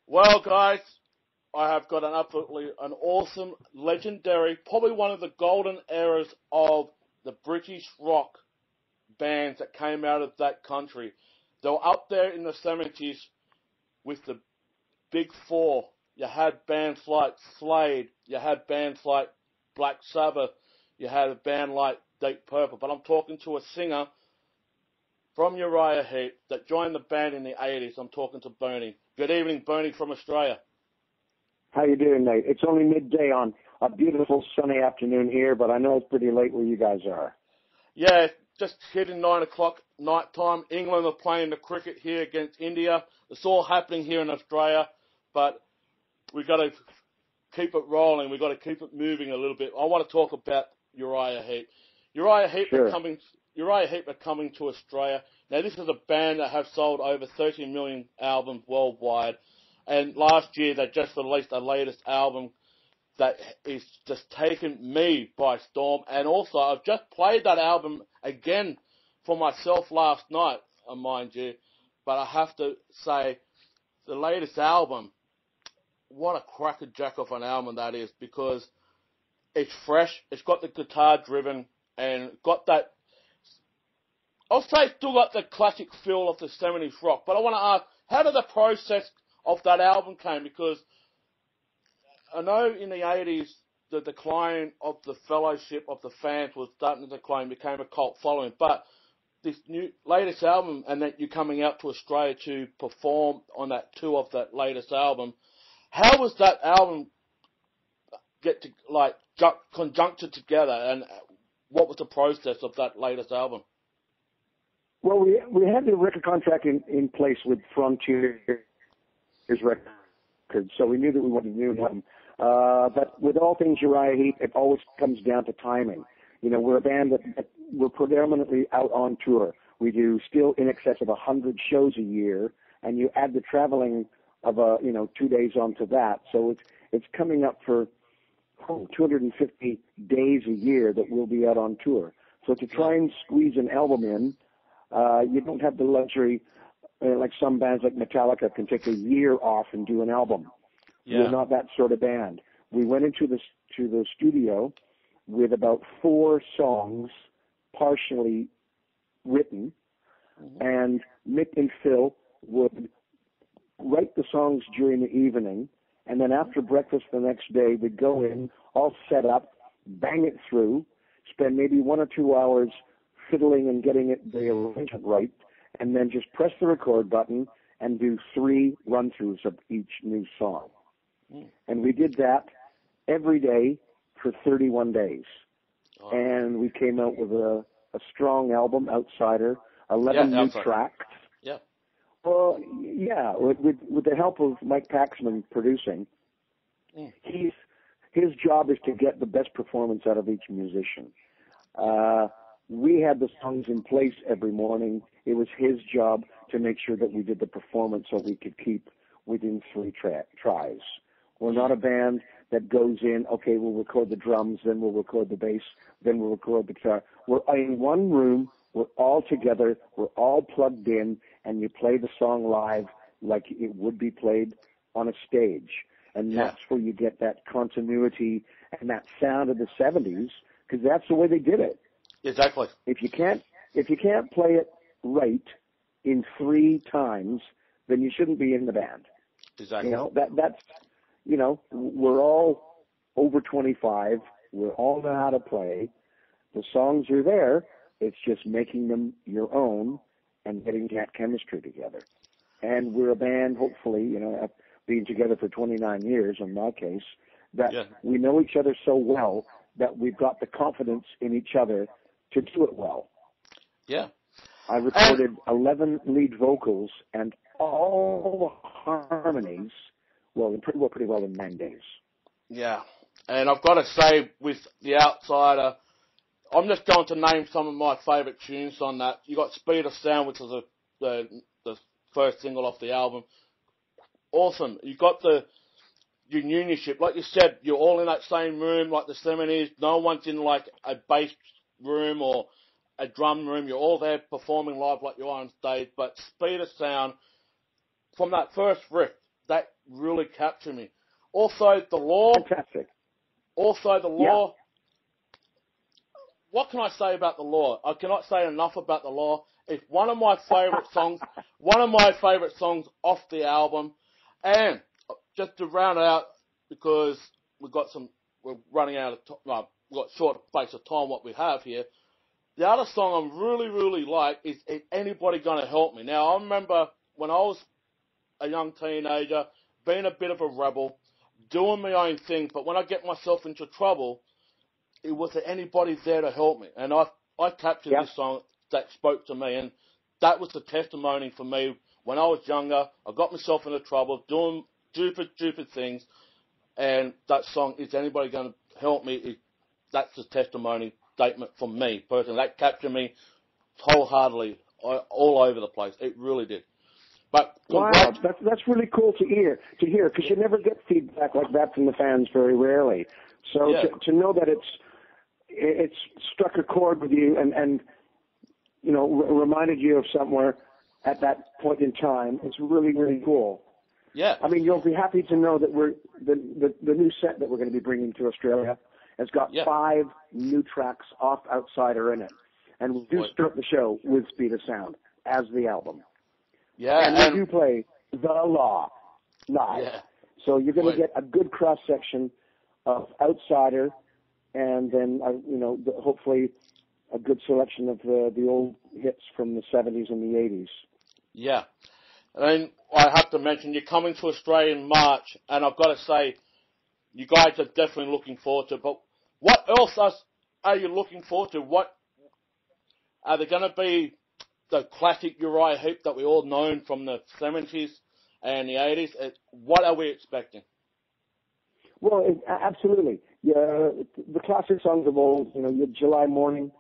Well, guys, I have got an awesome, legendary, probably one of the golden eras of the British rock bands that came out of that country. They were up there in the 70s with the big four. You had bands like Slade, you had bands like Black Sabbath, you had a band like Deep Purple. But I'm talking to a singer from Uriah Heep that joined the band in the 80s. I'm talking to Bernie. Good evening, Bernie from Australia. How you doing, Nate? It's only midday on a beautiful sunny afternoon here, but I know it's pretty late where you guys are. Yeah, just hitting 9 o'clock night time. England are playing the cricket here against India. It's all happening here in Australia, but we've got to keep it rolling. We've got to keep it moving a little bit. I want to talk about Uriah Heep. Uriah Heep are coming to Australia. Now, this is a band that have sold over 30 million albums worldwide. And last year, they just released their latest album that is just taken me by storm. And also, I've just played that album again for myself last night, mind you. But I have to say, the latest album, what a crackerjack of an album that is, because it's fresh, it's got the guitar driven, and got that, I'll say it's still got the classic feel of the 70s rock. But I want to ask, how did the process of that album came? Because I know in the 80s, the decline of the fellowship of the fans was starting to decline, became a cult following. But this new latest album, and that you're coming out to Australia to perform on that tour of that latest album, how was that album conjuncted together, and what was the process of that latest album? Well, we had the record contract in place with Frontier Records, so we knew that we wanted to do one. But with all things Uriah Heep, it always comes down to timing. You know, we're a band that we're predominantly out on tour. We do still in excess of 100 shows a year, and you add the traveling of 2 days onto that, so it's coming up for 250 days a year that we'll be out on tour. So to try and squeeze an album in, you don't have the luxury, like some bands like Metallica can take a year off and do an album. Yeah. We're not that sort of band. We went into the studio with about 4 songs partially written, and Mick and Phil would write the songs during the evening, and then after breakfast the next day, we'd go in, all set up, bang it through, spend maybe 1 or 2 hours fiddling and getting the arrangement right, and then just press the record button and do 3 run-throughs of each new song. And we did that every day for 31 days. And we came out with a strong album, Outsider, 11 new tracks. Yeah. Well, yeah, with the help of Mike Paxman producing, his job is to get the best performance out of each musician. We had the songs in place every morning. It was his job to make sure that we did the performance so we could keep within 3 tries. We're not a band that goes in, okay, we'll record the drums, then we'll record the bass, then we'll record the guitar. We're in one room, we're all together, we're all plugged in, and you play the song live like it would be played on a stage. And that's where you get that continuity and that sound of the 70s, because that's the way they did it. Exactly. If you can't play it right in 3 times, then you shouldn't be in the band. Exactly. That's we're all over 25. We all know how to play. The songs are there. It's just making them your own and getting that chemistry together. And we're a band, hopefully, being together for 29 years in my case, that we know each other so well that we've got the confidence in each other to do it well. Yeah. I recorded 11 lead vocals, and all the harmonies pretty well in 9 days. Yeah. And I've got to say, with The Outsider, I'm just going to name some of my favourite tunes on that. You got Speed of Sound, which is the first single off the album. Awesome. You got the unionship. Like you said, you're all in that same room like the 70s. No one's in like a bass room or a drum room. You're all there performing live like you are on stage. But Speed of Sound, from that first riff, that really captured me. Also, The Law. Fantastic. Also, The Law. Yeah. What can I say about The Law? I cannot say enough about The Law. It's one of my favourite songs. One of my favourite songs off the album. And just to round it out, because we're running out of time, we've got short space of time what we have here. The other song I really, really like is Anybody Gonna Help Me? Now, I remember when I was a young teenager, being a bit of a rebel, doing my own thing, but when I get myself into trouble, it was there anybody there to help me. And I captured this song that spoke to me, and that was the testimony for me. When I was younger, I got myself into trouble, doing stupid things, and that song, Is Anybody Going to Help Me? That's the testimony statement from me, personally. That captured me wholeheartedly, all over the place. It really did. But wow, that's really cool to hear, because you never get feedback like that from the fans very rarely. So to know that it's struck a chord with you and you know, reminded you of somewhere at that point in time, it's really, really cool. Yeah. I mean, you'll be happy to know that the new set that we're going to be bringing to Australia has got 5 new tracks off Outsider in it. And we do start the show with Speed of Sound as the album. Yeah. And we do play The Law live. Yeah. So you're going to get a good cross-section of Outsider and then, you know, hopefully a good selection of the old hits from the 70s and the 80s. Yeah. And I have to mention, you're coming to Australia in March, and I've got to say, you guys are definitely looking forward to it. But what else are you looking forward to? What are there going to be the classic Uriah Heep that we all known from the 70s and the 80s? What are we expecting? Well, absolutely. Yeah, the classic songs of old, you know, your July Morning,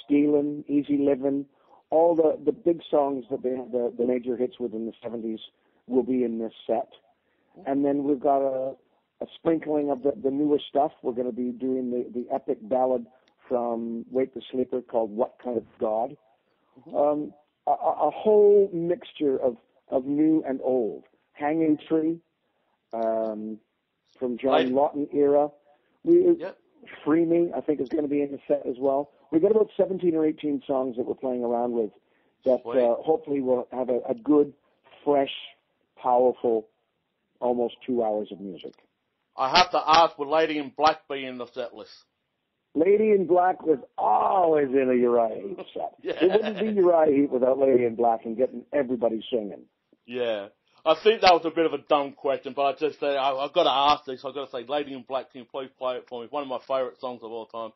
Stealin', Easy Livin', all the big songs that the major hits within the 70s will be in this set. And then we've got a sprinkling of the newer stuff. We're going to be doing the epic ballad from Wake the Sleeper called What Kind of God. A whole mixture of new and old. Hanging Tree, from John Lawton era. Free Me, I think, is going to be in the set as well. We've got about 17 or 18 songs that we're playing around with that hopefully will have a good, fresh, powerful, almost 2 hours of music. I have to ask, will Lady in Black be in the set list? Lady in Black was always in a Uriah Heep set. It wouldn't be Uriah Heep without Lady in Black and getting everybody singing. Yeah. I think that was a bit of a dumb question, but I just said, I've got to ask this. I've got to say, Lady in Black, can you please play it for me? It's one of my favourite songs of all time.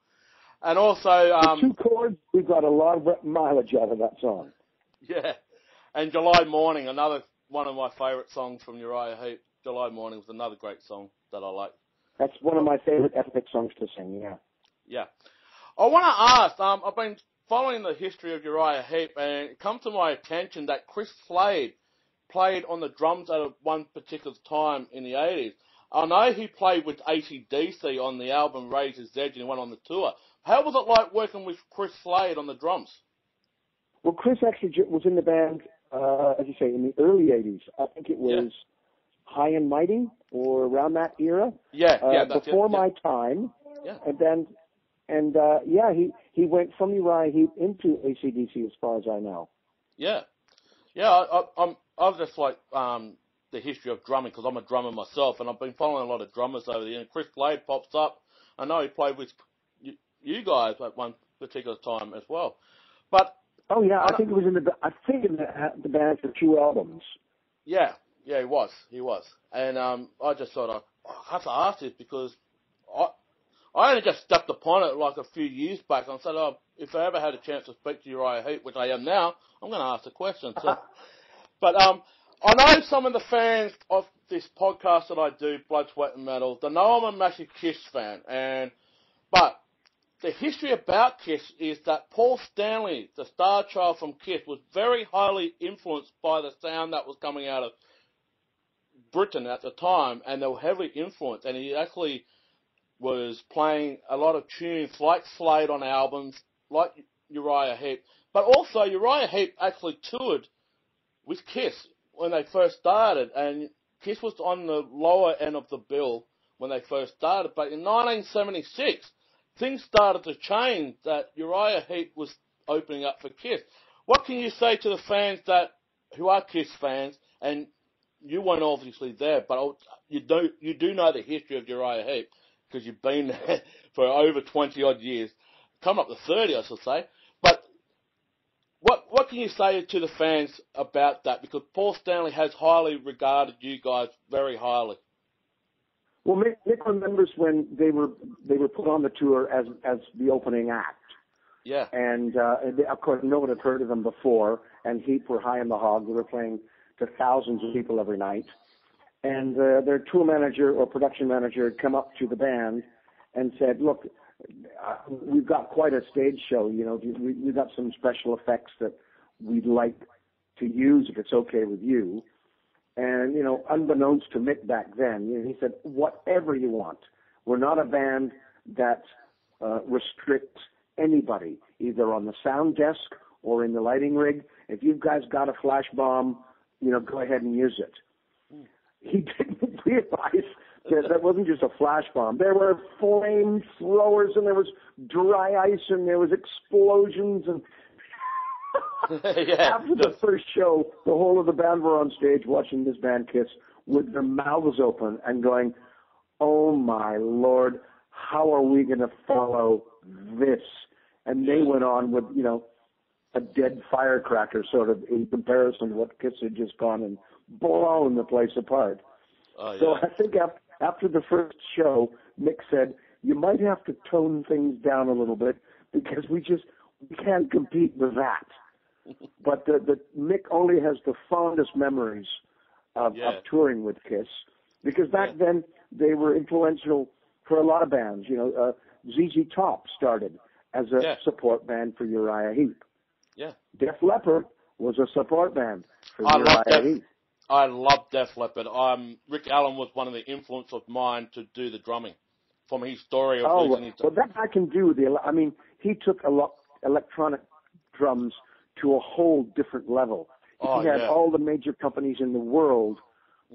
And also... the 2 chords, we've got a lot of mileage out of that song. Yeah. And July Morning, another one of my favourite songs from Uriah Heep. July Morning was another great song that I like. That's one of my favourite epic songs to sing, yeah. Yeah. I want to ask, I've been following the history of Uriah Heep, and it comes to my attention that Chris Slade played on the drums at one particular time in the 80s. I know he played with AC/DC on the album Raise His Edge and he went on the tour. How was it like working with Chris Slade on the drums? Well, Chris actually was in the band, as you say, in the early 80s. I think it was High and Mighty or around that era. Before my time. Yeah. And he went from Uriah Heep into AC/DC as far as I know. Yeah. Yeah, I've just like the history of drumming because I'm a drummer myself, and I've been following a lot of drummers over there. And Chris Slade pops up. I know he played with you guys at one particular time as well. But I think it was in the band for 2 albums. Yeah, he was, and I just thought I have to ask this because I only just stepped upon it like a few years back. I said, if I ever had a chance to speak to Uriah Heep, which I am now, I'm going to ask the question. So, but I know some of the fans of this podcast that I do, Blood, Sweat and Metal, they know I'm a massive Kiss fan, but the history about Kiss is that Paul Stanley, the star child from Kiss, was very highly influenced by the sound that was coming out of Britain at the time, and they were heavily influenced, and he actually was playing a lot of tunes like Slade on albums, like Uriah Heep, but also Uriah Heep actually toured with Kiss when they first started, and Kiss was on the lower end of the bill when they first started, but in 1976, things started to change, that Uriah Heep was opening up for Kiss. What can you say to the fans who are Kiss fans, and you weren't obviously there, but you do know the history of Uriah Heep, because you've been there for over 20-odd years, coming up to 30, I should say. But what can you say to the fans about that? Because Paul Stanley has highly regarded you guys very highly. Well, Mick remembers when they were put on the tour as the opening act. Yeah. And of course, no one had heard of them before, and Heap were high in the hog. They were playing to thousands of people every night. And their tour manager or production manager had come up to the band and said, look, we've got quite a stage show, we've got some special effects that we'd like to use if it's okay with you. And, unbeknownst to Mick back then, he said, whatever you want. We're not a band that restricts anybody, either on the sound desk or in the lighting rig. If you guys got a flash bomb, go ahead and use it. He didn't realize that wasn't just a flash bomb. There were flame throwers, and there was dry ice, and there was explosions. And yeah. After the first show, the whole of the band were on stage watching this band Kiss with their mouths open and going, oh, my Lord, how are we going to follow this? And they went on with, a dead firecracker sort of in comparison to what Kiss had just gone and blown the place apart. Oh, yeah. So I think after the first show, Mick said, you might have to tone things down a little bit because we can't compete with that. But the Mick only has the fondest memories of touring with Kiss, because back then they were influential for a lot of bands. ZZ Top started as a support band for Uriah Heep. Yeah. Def Leppard was a support band for Uriah Heep. I love Def Leppard. Rick Allen was one of the influence of mine to do the drumming, from his story of losing his... Well, that I can do. He took electronic drums to a whole different level. He had all the major companies in the world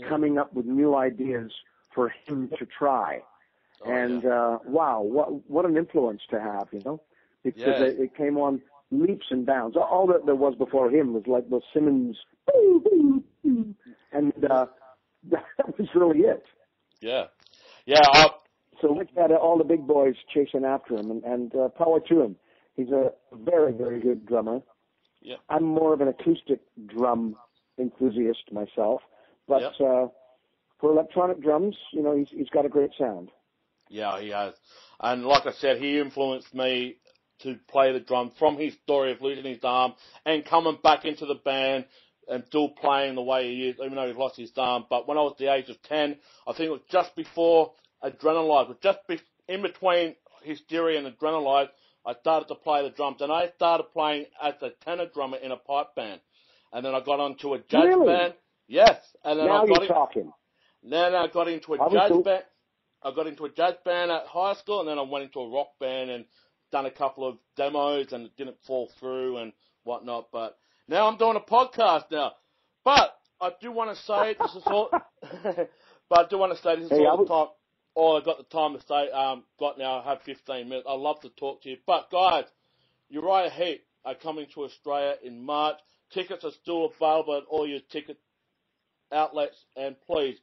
coming up with new ideas for him to try. Wow, what an influence to have, because it came on leaps and bounds. All that there was before him was like the Simmons, and that was really it. Yeah. So Rick had all the big boys chasing after him, and power to him. He's a very, very good drummer. Yeah. I'm more of an acoustic drum enthusiast myself, but for electronic drums, he's got a great sound. Yeah, he has. And like I said, he influenced me to play the drum from his story of losing his arm and coming back into the band and still playing the way he is, even though he's lost his arm. But when I was the age of 10, I think it was just before Adrenalize, in between Hysteria and Adrenalize, I started to play the drums. And I started playing as a tenor drummer in a pipe band. And then I got onto a jazz band. Yes. And then now you're talking. Then I got into a jazz band. I got into a jazz band at high school, and then I went into a rock band and done a couple of demos, and it didn't fall through and whatnot. But now I'm doing a podcast now. But I do want to say this is all. All the time. All I got the time to say. Got now. I have 15 minutes. I'd love to talk to you. But guys, Uriah Heep are coming to Australia in March. Tickets are still available at all your ticket outlets, and please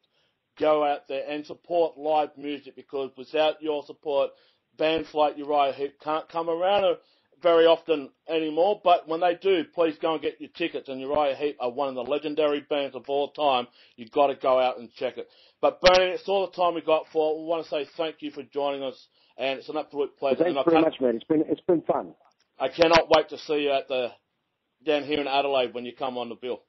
go out there and support live music, because without your support, bands like Uriah Heep can't come around very often anymore. But when they do, please go and get your tickets. And Uriah Heep are one of the legendary bands of all time. You've got to go out and check it. But Bernie, it's all the time we got for. We want to say thank you for joining us, and it's an absolute pleasure. Thanks very much, mate. It's been fun. I cannot wait to see you down here in Adelaide when you come on the bill.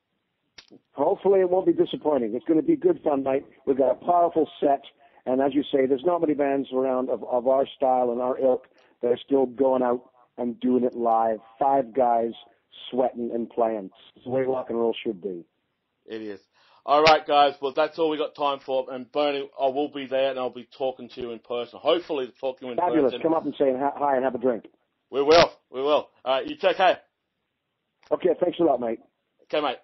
Hopefully it won't be disappointing. It's going to be good fun, mate. We've got a powerful set, and as you say, there's not many bands around of our style and our ilk that are still going out and doing it live. 5 guys sweating and playing. It's the way rock and roll should be. It is. All right, guys. Well, that's all we got time for. And Bernie, I will be there, and I'll be talking to you in person. Hopefully, talking to you in Fabulous. person. Come up and say hi and have a drink. We will. We will. All right. You take care. Okay. Thanks a lot, mate. Okay, mate.